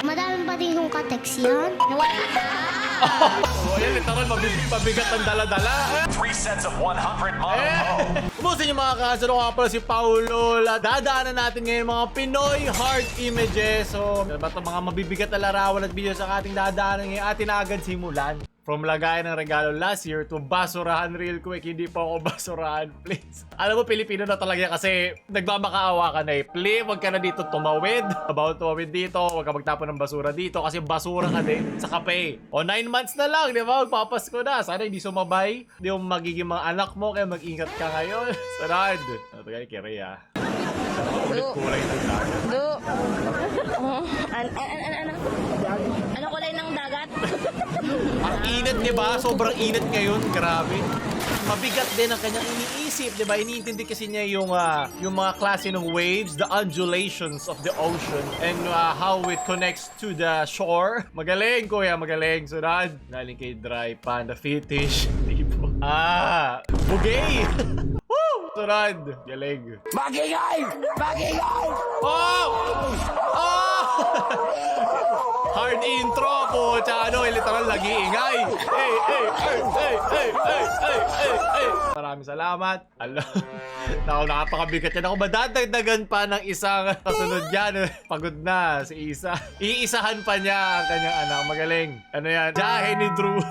Madami pa din yung ka-text yan. Wala na. Oh, yan, literal, mabigat ang dala-dala. 3 sets of 100 mono mo. Kumusta yung mga kasano nga pala si Paulo. Dadaanan natin ngayon mga Pinoy heart images. So, ba't mga mabibigat na larawan at video sa ating dadaanan ngayon atin na agad simulan. From lagayan ng regalo last year to basurahan real quick. Hindi pa ako basurahan, please. Alam mo, Pilipino na talaga kasi nagmamakaawa ka na eh. Please, wag ka na dito tumawid. About tumawid dito. Wag ka magtapon ng basura dito kasi basura ka din sa kape. O 9 months na lang, di ba? Magpapasko na. Sana hindi sumabay. Hindi yung magiging mga anak mo kaya mag-ingat ka ngayon. Sarad. Ito kaya kiri ah. Ulit kulay ng dagat. Do. Ano kulay ng dagat? Ang init, di ba? Sobrang init ngayon. Grabe. Mabigat din ang kanyang iniisip, di ba? Iniintindi kasi niya yung mga klase ng waves, the undulations of the ocean, and how it connects to the shore. Magaling, kuya. Magaling. Sunod. Galing kay Dry Panda Fetish. Tipo. Bugay! Woo! Sunod. Galing. Magingay! Magingay! Oh! Oh! Hard intro po. Tsaka ano, literal lagi ingay. Hey. Maraming salamat. Alam. Nakapakabigat yan ako. Madadagdagan pa ng isang kasunod yan. Pagod na si Isa. Iisahan pa niya ang kanyang anak. Magaling. Ano yan? Jahe ni Drew.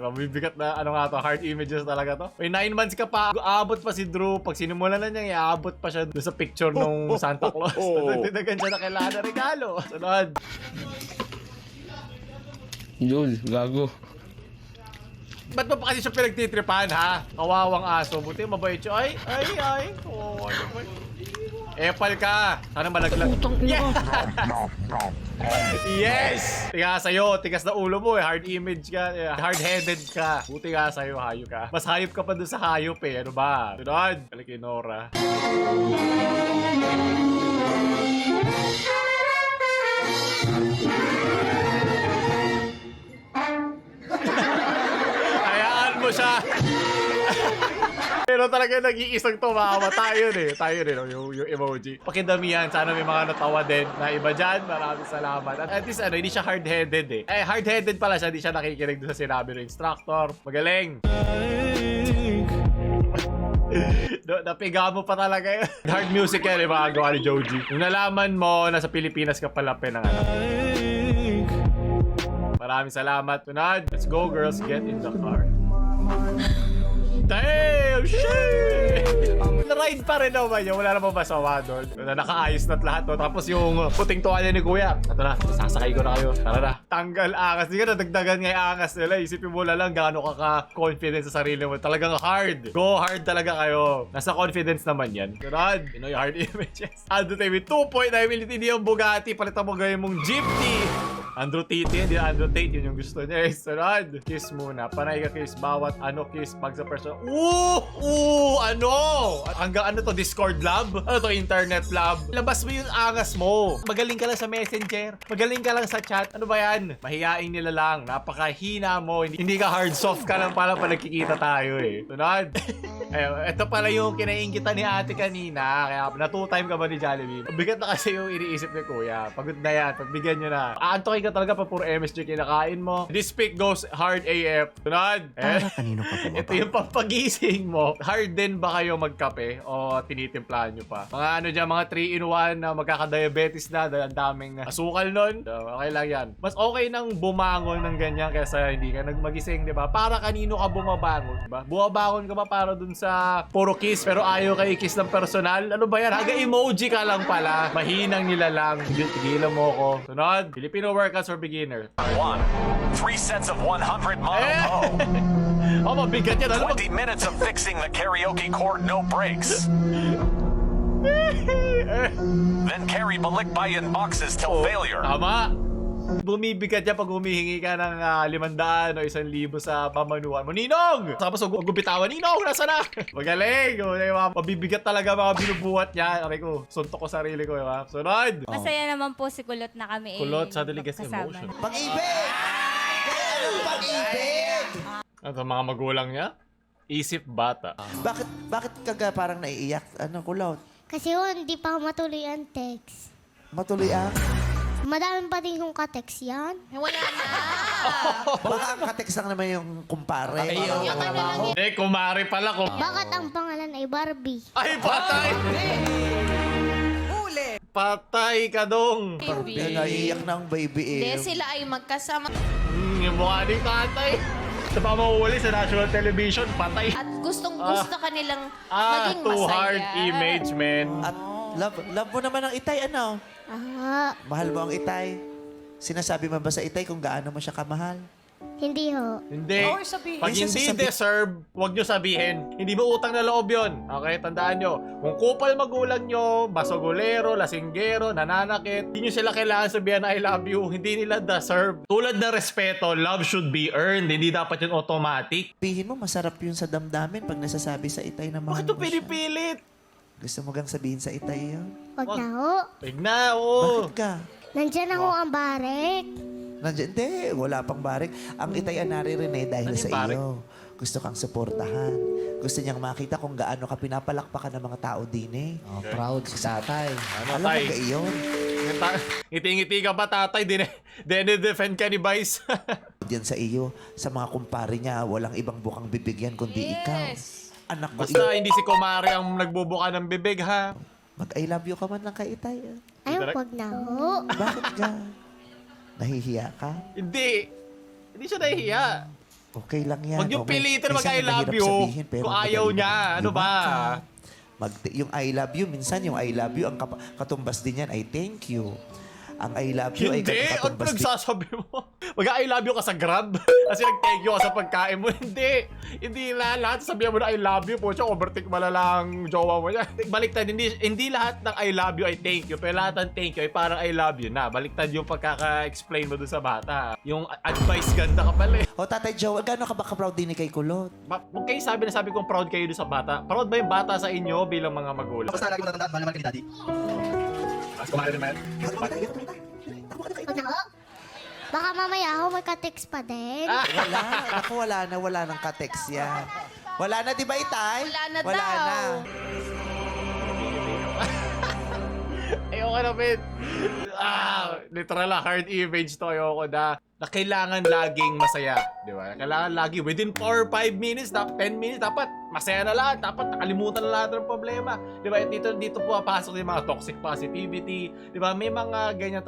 Mabibigat na ano nga to. Heart images talaga to. May 9 months ka pa. Aabot pa si Drew. Pag sinimulan na niya, iaabot pa siya doon sa picture nung Santa Claus. Dagdagan siya na kailangan na regalo. Sunod. Yun, gago. Ba't mo pa kasi siya pinagtitripan, ha? Kawawang aso. Buti mabait siya. Ay. Oh, ano ba? Epal ka. Sana malaglag. Yeah! Yes! Tiga sa'yo. Tigas na ulo mo eh. Hard image ka. Hard-headed ka. Buti nga sa'yo. Hayop ka. Mas hayop ka pa dun sa hayop eh. Ano ba? Sunod. Balik kay Nora. Hayaan mo siya. Pero talaga nag-iisang tumawa. Tayo rin, yung emoji. Pakidamihan. Sana may mga natawa din na iba dyan. Maraming salamat. At least hindi siya hard-headed eh. Hard-headed pala siya. Hindi siya nakikinig doon sa sinabi ng instructor. Magaling. Napiga mo pa talaga yun. Hard music yan, mga gawa ni Joji. Nung nalaman mo, nasa Pilipinas ka pala pinanganak. Maraming salamat. Tunad. Let's go, girls. Get in the car. Damn! Shit! Na-ride pa rin naman yun. Wala naman masawa doon. Nakaayos na't lahat. No? Tapos yung puting tuwalya ni Kuya. Ito na. Sasakay ko na kayo. Tara na. Tanggal angas. Hindi ka nadagdagan nga yung angas nila. Isipin mo lang gaano ka confidence sa sarili mo. Talagang hard. Go hard talaga kayo. Nasa confidence naman yan. Tunad. Pinoy hard images. Ando tayo with 2.9 million. Hindi yung Bugatti. Palitan mo gawin mong jeepney. Andrew Tate, hindi Andrew Tate, yun yung gusto niya. Sunod. Kiss muna. Panay ka kiss. Bawat kiss pag sa person. Ano? Hanggang ano to? Discord lab? Ano to? Internet lab? Labas mo yung angas mo. Magaling ka lang sa messenger. Magaling ka lang sa chat. Ano ba yan? Mahiyain nila lang. Napakahina mo. Hindi ka hard soft ka lang pala pa nagkikita tayo eh. Sunod. Ito pala yung kinainggitan ni ate kanina. Kaya na-2 time ka ba ni Jollibee? Bigat na kasi yung iniisip ni Kuya. Pagod na yan. Pagbigyan nyo na. Aantokin ka talaga pa puro MSG kinakain mo. This pick goes hard AF. Sunod. Kanino ka po? Ito yung pampagising mo. Hard din ba kayo magkape o tinitimplahan nyo pa? Mga ano dyan, mga 3-in-1 na magkakadiabetes na dahil ang daming asukal nun. So, okay lang yan. Mas okay nang bumangon ng ganyan kaysa hindi ka nagmagising, di ba? Para kanino ka bumabangon, di ba? Bumabangon ka ba para dun sa puro kiss pero ayaw ka i-kiss ng personal? Ano ba yan? Haga emoji ka lang pala. Mahinang nila lang. Tigilan mo ko. Sunod. Filipino workouts for beginner. 1. 3 sets of 100 mono mo. Oh, mabigat yan. 20 minutes of fixing the karaoke cord, no breaks. Then carry balikbayan boxes till failure. Tama. Bumibigat yan pag humihingi ka ng 500 o 1,000 sa pamanuhan mo. Ninong! Tapos gubitawan, Ninong, nasa na? Magaling! Mabibigat talaga mga binubuhat niya. Okay ko, suntok ko sarili ko. Diba? Sunod! Masaya naman po si Kulot na kami. Kulot sa delicacy magkasama. emotion. Pag-ibig! Anong pag-ibig? Ano sa mga magulang niya? Isip bata. Bakit ka parang naiiyak? Ano, Kulot? Kasi yun, hindi pa ako matuloy ang text. Matuloy ang? Madami pa din yung ka-text yan. Wala na. Baka ang katext lang naman yung kumpare. Hindi, kumari pala ko. Bakit ang pangalan ay Barbie? Ay, patay! Patay ka dong. Yan, naiiyak na ang baby Hindi, eh. sila ay magkasama. Yung mukha ni tatay. Sa pamahuli sa national television, patay. At gustong-gusto kanilang maging too masaya. hard image, man. At love mo naman ang itay, ano? Ah, Mahal mo ang itay? Sinasabi mo ba sa itay kung gaano mo siya kamahal? hindi ho. Hindi. Or sabihin. Pag Minsan hindi sasabi- deserve, huwag nyo sabihin. Hindi mo utang na loob yun. Okay, tandaan nyo. Kung kupal magulang nyo, basogolero, lasinggero, nananakit, hindi nyo sila kailangan sabihan na I love you. Hindi nila deserve. Tulad ng respeto, love should be earned. Hindi dapat yun automatic. Sabihin mo, masarap yun sa damdamin pag nasasabi sa itay na mahal Bakit ito mo siya. pinipilit? Gusto mo gang sabihin sa itay yun? Wag na ho. Wag na, oo. Bakit ka? Nandyan na ho ang barek. Nandiyan, hindi, wala pang barik. Ang itay ang narirene dahil Ano sa yung barik? iyo. Gusto kang suportahan. Gusto niyang makita kung gaano ka pinapalakpakan ng mga tao din eh. Oh, proud si tatay. Ano, Alam mo tay? ba iyon? Ngiti-ngiti ka ba, tatay? Dine-defend ka ni Vice. Diyan sa iyo, sa mga kumpare niya, walang ibang bukang bibigyan kundi ikaw. Anak ko, Basta hindi si Kumari ang nagbubuka ng bibig, ha? mag-I love you ka man lang kay itay. ah. Ay, wag na ho. Bakit ka? Nahihiya ka? Hindi. Hindi siya nahihiya. Okay lang yan. Huwag yung Okay. pilitin Minsan mag-I love mahirap you sabihin, pero kung madali ayaw lang. niya. Ano ba? Yumak ka. Yung I love you, minsan yung I love you, ang katumbas din yan ay thank you. Ang I love you ay Hindi. Ano katumbas din. nagsasabi mo? Mag-I love you ka sa Grab? Kasi nag-thank you ka sa pagkain mo? Hindi. Hindi lahat. Sabihan mo na I love you po siya. Overtake mo na lang jowa mo niya. Baliktad. Hindi lahat ng I love you ay thank you. Pero lahat ng thank you ay parang I love you na. Baliktad yung pagkaka-explain mo dun sa bata. Yung advice ganda ka pala eh. O Tatay Joe, gaano ka ba ka-proud din ni kay Kulot? Huwag kayo sabi kong proud kayo dun sa bata. Proud ba yung bata sa inyo bilang mga magulang? Basta lagi mo natandaan, mahal naman ka ni Daddy. Mas kumari rin, man. Wag na ho. Baka mamaya ho, may ka-text pa din. Wala. Ako, wala nang ka-text yan. Wala na, di ba, Itay? Wala na Wala daw. na. Ayoko na, Ben. Literal na, hard image to. Ayoko na kailangan laging masaya. Di ba? Kailangan lagi within 4 or 5 minutes, 10 minutes, dapat masaya na lahat. Dapat nakalimutan na lahat ng problema. Di ba? Dito po papasok yung mga toxic positivity. Di ba? May mga ganyan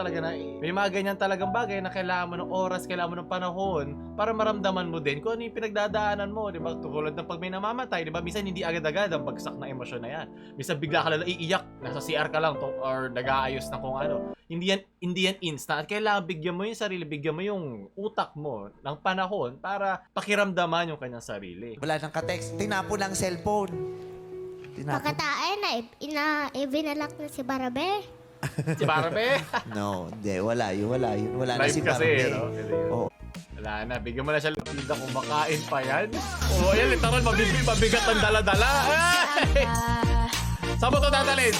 talagang bagay na kailangan mo ng oras, kailangan mo ng panahon para maramdaman mo din kung ano yung pinagdadaanan mo. Di ba? Tulad ng pag may namamatay, di ba? Minsan hindi agad-agad ang bagsak na emosyon na yan. Minsan bigla ka lang iiyak, nasa CR ka lang or nag-aayos na kung ano. Hindi yan instant. At kailangan bigyan mo yung sarili, bigyan mo yung utak mo ng panahon para pakiramdaman yung kanyang sarili. Wala nang ka-text. Tinapon ang cellphone. Tinapon. Pagkatain na, ibinalak na si Barabe. Si Barbie? No, hindi. Wala yun. Wala na Live si kasi, Barbie. no? Oo. Wala na, bigyan mo na siya tinda kung makain pa yan. Oo, yan, literal, mabigat ang dala-dala. Ay! Saan mo ito dadalhin?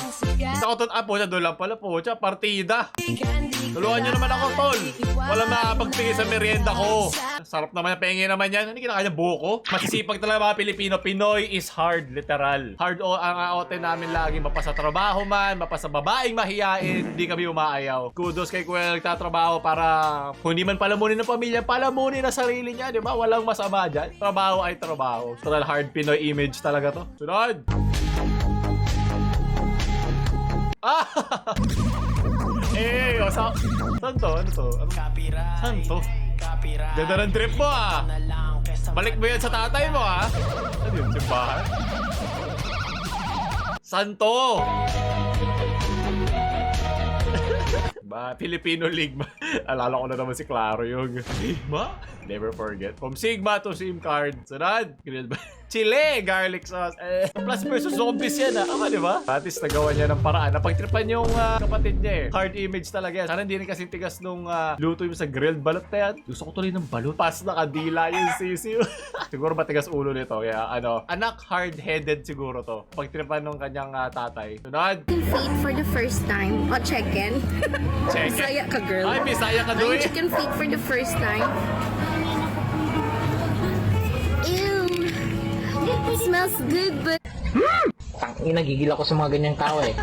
Sa ko ito, po siya, doon lang pala po siya, partida. Tulungan nyo naman ako, tol. Walang makapagpigil sa merienda ko. Sarap naman, pengi naman yan. Hindi kinakanya buko. Masisipag talaga mga Pilipino. Pinoy is hard, literal. Hard ang aote namin lagi. Mapasa trabaho man, mapasa babaeng mahiyain. Hindi kami umaayaw. Kudos kay Kuya nagtatrabaho para kung hindi man palamunin ng pamilya, palamunin na sarili niya, di ba? Walang masama dyan. Trabaho ay trabaho. Total hard Pinoy image talaga to. Sunod! Ah! Saan to? Ano to? Saan to? Ganda ng trip mo ah! Balik mo yan sa tatay mo ah! Ano yun? Simbahan? Saan to? Ba, Filipino League. Alala ko na naman si Claro yung Sigma. Never forget. From Sigma to SIM card. Sunod. Chile, garlic sauce. Plus versus zombies yan ah. Di ba? Atis nagawa niya ng paraan. Napagtripan yung kapatid niya eh. Hard image talaga yan. Sana hindi rin kasing tigas nung luto yung sa grilled balot na yan. Gusto ko tuloy ng balot. Pas nakadila yung sisiw. Siguro matigas ulo nito. Kaya anak hard-headed siguro to. Pagtripan nung kanyang tatay. Sunod. Feet for the first time. O, chicken. Check it. Bisaya ka, girl. Ay, Bisaya ka doon. Chicken feet for the first time. Ew. It smells good, but... Nagigil ako sa mga ganyang tao eh.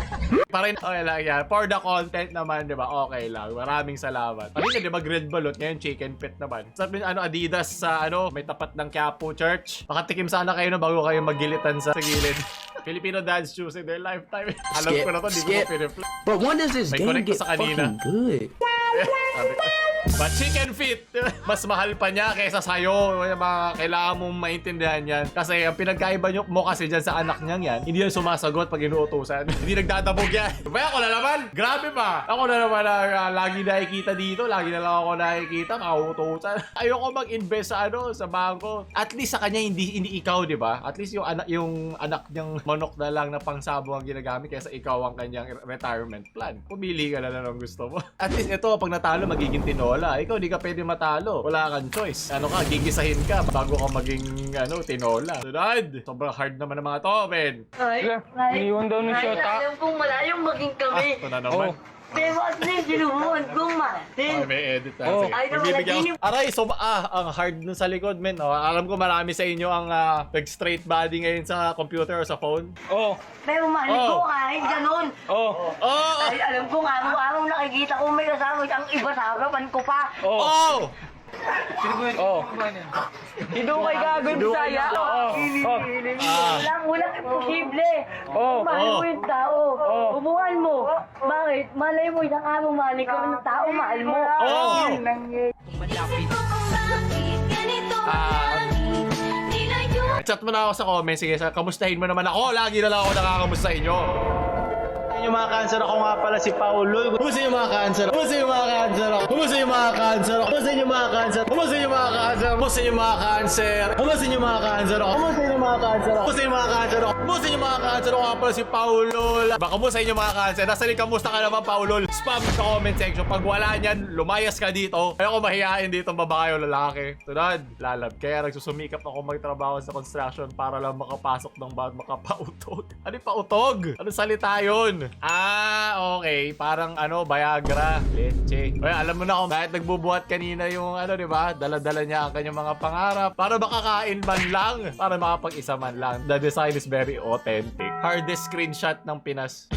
Para okay lang yan. For the content naman, di ba? Okay lang. Maraming salamat. Kanina, di ba, grilled balot? Ngayon, chicken pit naman. Sabi Adidas sa, may tapat ng Quiapo Church. Makatikim sana kayo na bago kayo magilitan sa gilid. Filipino dance shoes in their lifetime. Alam ko na to, di ko pinipla. But when does this May game connect get sa kanina. fucking good? Sabi ko. But chicken feet, mas mahal pa niya kaysa sa'yo. Kailangan mong maintindihan yan. Kasi ang pinagkaiba mo kasi dyan sa anak niyang yan, hindi yan sumasagot pag inuutusan. Hindi nagdadabog yan. Kaya ako na naman, grabe pa. Ako na naman lagi nakikita dito. Lagi na lang ako nakikita, mauutusan. Ayoko mag-invest sa sa bangko. At least sa kanya, hindi ikaw, di ba? At least yung anak niyang manok na lang na pangsabo ang ginagamit kaysa ikaw ang kanyang retirement plan. Pumili ka na lang ang gusto mo. At least ito, pag natalo, magiging tinola. Ikaw, di ka pwede matalo. Wala kang choice. Gigisahin ka bago ka maging, tinola. Sunod! Sobrang hard naman ng mga to, Ben. Iniwan daw ng shota. Alam kong malayong maging kami. Ito na naman. Pero at least sinubuhan kong Ay, matin. may edit na. Oh. Sige. Ay, Magbibigyan naman, ako. Aray, ang hard nun sa likod, men. Alam ko marami sa inyo ang nag-straight body ngayon sa computer o sa phone. Oh. Pero mahal ko kahit ganun. Oh. Ay, alam kong araw-araw nakikita ko may kasama ang iba sa harapan ko pa. Oh! Oh. Hidukay gagawin Bisaya. Oh. Walang imposible. Oh. Mahal mo yung tao. Ubuhan mo. Bakit? Malay mo isang araw mahal ikaw ng tao, mahal mo. Oh! Chat mo na ako sa comment. Sige, kamustahin mo naman ako. Lagi na lang ako nakakamusta inyo. Yung mga cancer ako nga pala si Paulo. Kumusta yung mga cancer? Kumusta yung mga cancer? Kumusta yung mga cancer? Kumusta yung mga cancer? Kumusta yung mga cancer? Kumusta yung mga cancer? Kumusta yung mga cancer? Kumusta yung mga cancer? Kumusta yung mga cancer? Kumusta yung mga cancer? Ako nga pala si Paulo. Baka kumusta yung mga cancer? Nasa rin kamusta ka naman, Paulo? Spam sa comment section. Pag wala niyan, lumayas ka dito. Ayaw ko mahihain dito ang babae o lalaki. Tunad, lalab. Kaya nagsusumikap ako magtrabaho sa construction para lang makapasok ng bawat makapautog. Ano yung pautog? Ano salita yun? Okay. Parang Viagra. Leche. Oy, alam mo na kung bakit nagbubuhat kanina yung di ba? Dala-dala niya ang kanyang mga pangarap. Para makakain man lang. Para makapag-isa man lang. The design is very authentic. Hardest screenshot ng Pinas.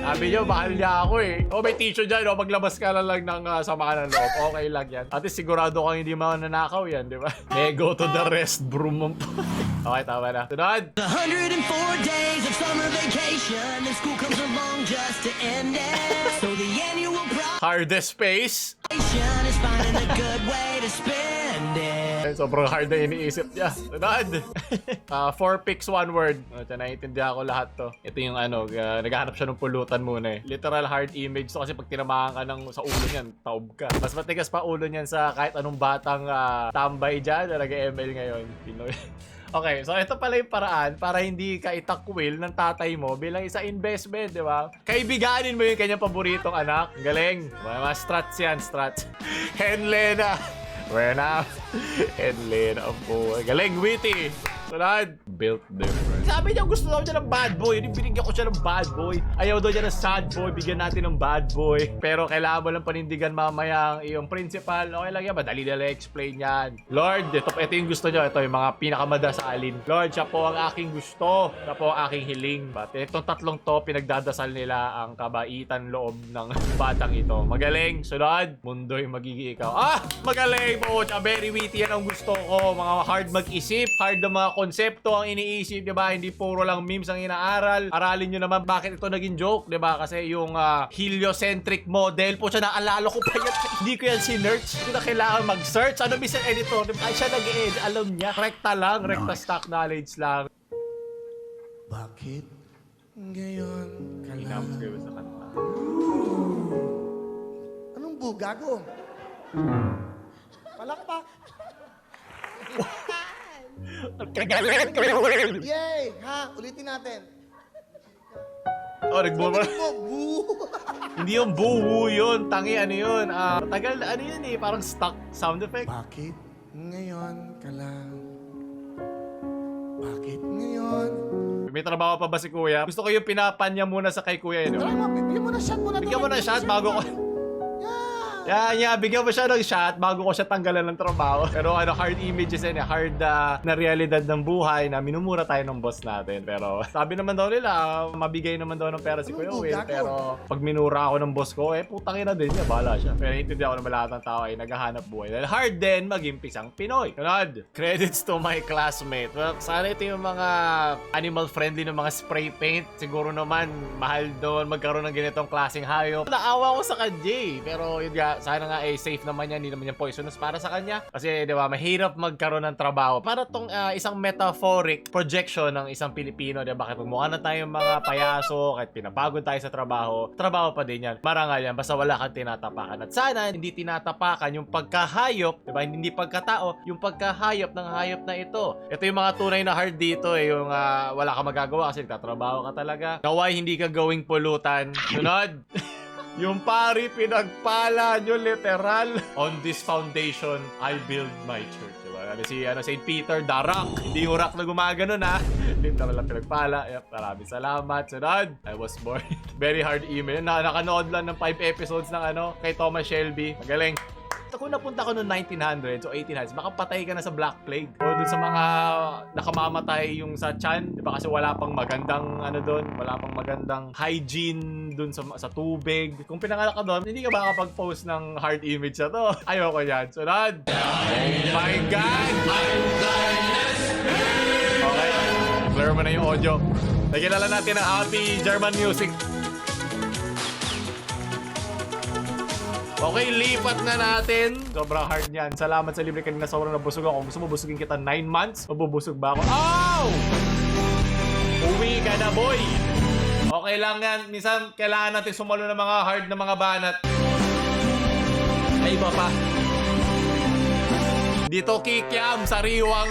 Sabi niyo, mahal niya ako eh. May tissue dyan, maglabas ka na lang ng samaan ng loob. Okay lang yan. At least sigurado kang hindi mananakaw yan, di ba? Go to the rest room. Okay, tama na. Sunod! 104 days of summer vacation and school comes along just to end it. So the annual Hardest space. is finding a good way to spend it. Sobrang hard na iniisip niya. Sunod! 4 picks, 1 word. Ito, naiintindihan ko lahat to. Ito yung naghahanap siya ng pulutan muna eh. Literal hard image to kasi pag tinamaan ka sa ulo niyan, taob ka. Mas matigas pa ulo niyan sa kahit anong batang tambay dyan na nag-ML ngayon. Pinoy. Okay, so ito pala yung paraan para hindi ka itakwil ng tatay mo bilang isa investment, di ba? Kaibiganin mo yung kanyang paboritong anak. Galing. Mga strats yan, strats. Henlena. Wena. Henlena po. Galing, witty. Sunod. Built different. Sabi niya gusto daw niya ng bad boy. Hindi binigyan ko siya ng bad boy. Ayaw daw niya ng sad boy. Bigyan natin ng bad boy. Pero kailangan mo lang panindigan mamaya ang iyong principal. Okay lang yan. Madali na lang explain yan. Lord, ito yung gusto niyo. Ito yung mga pinakamadasalin. Lord, siya po ang aking gusto. Siya po ang aking hiling. But itong tatlong to, pinagdadasal nila ang kabaitan loob ng batang ito. Magaling. Sunod. Mundo'y magiging ikaw. Magaling po. Very witty yan ang gusto ko. Mga hard mag-isip. Hard na mga konsepto ang iniisip, di ba? Hindi puro lang memes ang inaaral. Aralin nyo naman bakit ito naging joke, di ba? Kasi yung heliocentric model po siya, naalala ko pa yan. Hindi ko yan sinerch. Hindi na kailangan mag-search. Ano Mr. Editor? Ay, siya nag-edit. Alam niya. Rekta lang. Rekta stock knowledge lang. Bakit ngayon ka lang? Inam kayo sa kanta. Anong bugago? Palakpak. Yay! Ha? Ulitin natin. Nagbubo. Boo! Hindi yung boo yun. Tangi, ano yun? Tagal, ano yun eh. Parang stock sound effect. Bakit ngayon ka lang? Bakit ngayon? May trabaho pa ba si Kuya? Gusto ko yung pinapanya muna sa kay Kuya. Di ba? Bigyan mo na shot muna. Bigyan mo na shot bago ko. Yan! Yan, bigyan mo siya ng shot bago ko siya tanggalan ng trabaho. Pero hard images yan, hard na realidad ng buhay na minumura tayo ng boss natin. Pero sabi naman daw nila, mabigay naman daw ng pera si Kuya Will. Pero pag minura ako ng boss ko, putang ina din niya, bahala siya. Pero hindi ako naman lahat ng tao ay naghahanap buhay. Dahil hard din maging pisang Pinoy. Sunod, credits to my classmate. Well, sana ito yung mga animal-friendly ng mga spray paint. Siguro naman, mahal doon magkaroon ng ganitong klaseng hayop. Naawa ko sa kanya pero yun nga, sana nga safe naman yan, hindi naman yan poisonous para sa kanya. Kasi di ba, mahirap magkaroon ng trabaho. Para tong isang metaphoric projection ng isang Pilipino, di ba? Kahit mukha na tayong mga payaso, kahit pinapagod tayo sa trabaho pa din yan. Marangal yan, basta wala kang tinatapakan. At sana, hindi tinatapakan yung pagkahayop, di ba? Hindi pagkatao, yung pagkahayop ng hayop na ito. Ito yung mga tunay na hard dito, yung wala kang magagawa kasi nagtatrabaho ka talaga. Naway, hindi ka gawing pulutan. Sunod! Yung pari pinagpala nyo literal. On this foundation, I build my church. Diba? Si St. Peter, the rock. Hindi yung rock na gumaganon ha. Hindi naman lang pinagpala. Yep, maraming salamat. Sunod, I was born. Very hard email. Nakanood lang ng 5 episodes ng kay Thomas Shelby. Magaling. Kung napunta ko noong 1900s o 1800s, baka patay ka na sa Black Plague. O dun sa mga nakamamatay yung sa tiyan, di ba? Kasi wala pang magandang doon, wala pang magandang hygiene dun sa tubig. Kung pinanganak ka doon, hindi ka makakapag-post ng hard image na to. Ayoko yan. Sunod! Oh my God! Okay. Clear mo na yung audio. Nagkilala natin ang happy German music. Okay, lipat na natin. Sobrang hard niyan. Salamat sa libre kanina, sobrang nabusog ako. Kung gusto mo busugin kita 9 months, mabubusog ba ako? Ow! Uwi ka na, boy! Okay lang yan. Minsan, kailangan natin sumalo ng mga hard na mga banat. Ay, iba pa. Dito kikiam, sariwa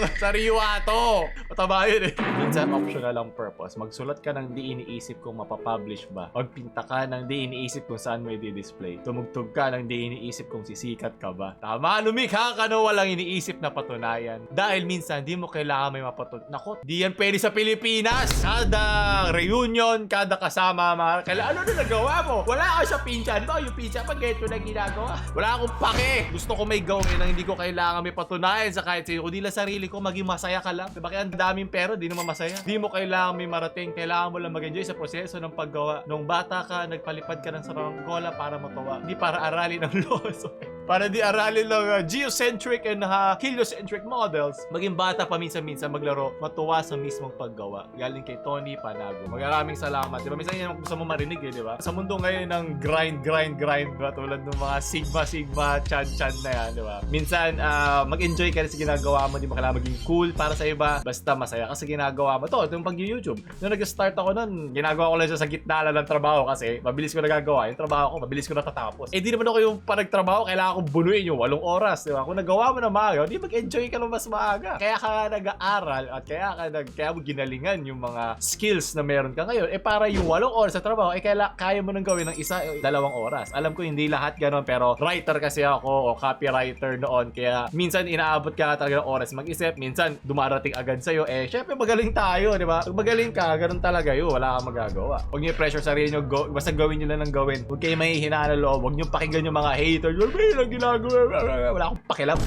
to. Mataba yun Minsan optional lang purpose. Magsulat ka ng di iniisip kung mapapublish ba. Magpinta ka ng di iniisip kung saan mo i-display. Tumugtog ka ng di iniisip kung sisikat ka ba. Tama, lumikha ka no walang iniisip na patunayan. Dahil minsan, di mo kailangan may mapatunayan. Nako, di yan pwede sa Pilipinas. Kada reunion, kada kasama, ano na nagawa mo? Wala ka sa pinsan mo. Yung pinsan pa, ganito na ginagawa. Wala akong pake. Gusto ko may gawin na hindi ko kailangan may patunayan sa kahit sino. Kundi lang sarili ko, maging masaya ka lang. Diba kaya ang daming pero, di naman masaya. Di mo kailangan may marating. Kailangan mo lang mag-enjoy sa proseso ng paggawa. Nung bata ka, nagpalipad ka ng saranggola para matawa. Hindi para aralin ang loso. Para di aralin lang geocentric and heliocentric models. Maging bata paminsan-minsan maglaro, matuwa sa mismong paggawa. Galing kay Tony Panago. Maraming salamat. Diba? Minsan yan gusto mo marinig diba? Sa mundo ngayon ng grind. Diba? Tulad ng mga sigma, chan na yan, diba? Minsan, mag-enjoy ka rin sa ginagawa mo. Di mo kailangan maging cool para sa iba. Basta masaya ka sa ginagawa mo. Ito yung pag-YouTube. Nung nag-start ako nun, ginagawa ko lang siya sa gitna lang ng trabaho kasi mabilis ko nagagawa. Yung trabaho ko, mabilis ko natatapos. Di naman ako yung panagtrabaho, kailangan kung bunuin yung 8 oras, di ba? Kung nagawa mo na maaga, di mag-enjoy ka lang mas maaga. Kaya ka nag-aaral at kaya mo ginalingan yung mga skills na meron ka ngayon. Para yung 8 oras sa trabaho, kaya mo nang gawin ng 1 o 2 oras. Alam ko hindi lahat ganun, pero writer kasi ako o copywriter noon. Kaya minsan inaabot ka talaga ng oras mag-isip. Minsan dumarating agad sa'yo. Syempre magaling tayo, di ba? Pag magaling ka, ganun talaga yun. Wala kang magagawa. Huwag niyo i-pressure sarili niyo. Basta gawin niyo lang ng gawin. Huwag kayo mahihinaan ng loob. Huwag niyo pakinggan yung mga hater. Lang ginagawa. Wala akong pakialam.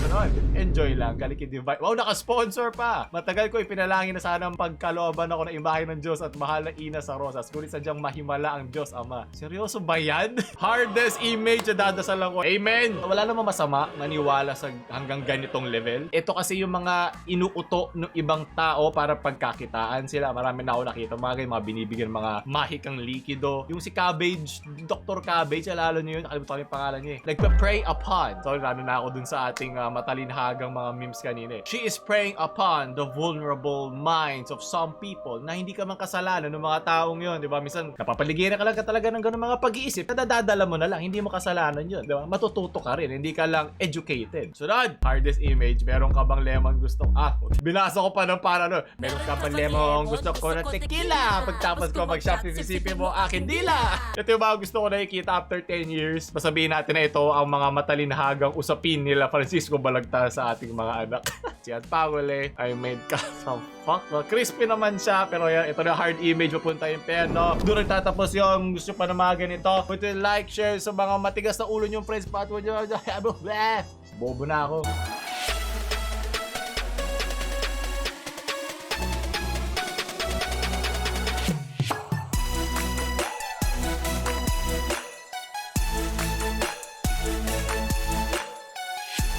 Enjoy lang. Galing yung divine. Wow, naka-sponsor pa. Matagal ko ipinalangin na sana pagkalooban ako ng imahe ng Diyos at mahal na ina sa rosas. Ngunit sadyang mahimala ang Diyos Ama. Seryoso ba yan? Hardest image na dadasalan ko. Amen! Wala namang masama maniwala sa hanggang ganitong level. Ito kasi yung mga inuuto ng ibang tao para pagkakitaan sila. Marami na ako nakita mga binibigyan mga mahikang likido. Yung si Cabbage, Dr. Cabbage, alala niyo yun? Nakalimutan ko yung pangalan niya Nagpa-pray upon. So, ano na ako dun sa ating matalinhagang mga memes kanina. She is praying upon the vulnerable minds of some people na hindi ka man kasalanan ng mga taong yun, di ba? Minsan, napapaligiran ka lang talaga ng ganun mga pag-iisip. Nadadala mo na lang, hindi mo kasalanan yun, di ba? Matututo ka rin, hindi ka lang educated. Sunod, hardest image. Meron ka bang lemon gusto? Binasa ko pa ng meron ka bang lemon gusto ko ng tequila? Pagtapos ko mag-shop, sisipin mo akin dila. Ito yung mga gusto ko nakikita after 10 years. Masabihin natin na ito ang mga malinhagang usapin nila Francisco Balagta sa ating mga anak. Si Aunt Paule, I made ka some fuck. Well, crispy naman siya, pero yan, ito na hard image, mapunta yung perno. Doon nagtatapos yung gusto pa na mga ganito. Pwede like, share sa mga matigas na ulo niyong friends. Bobo na ako.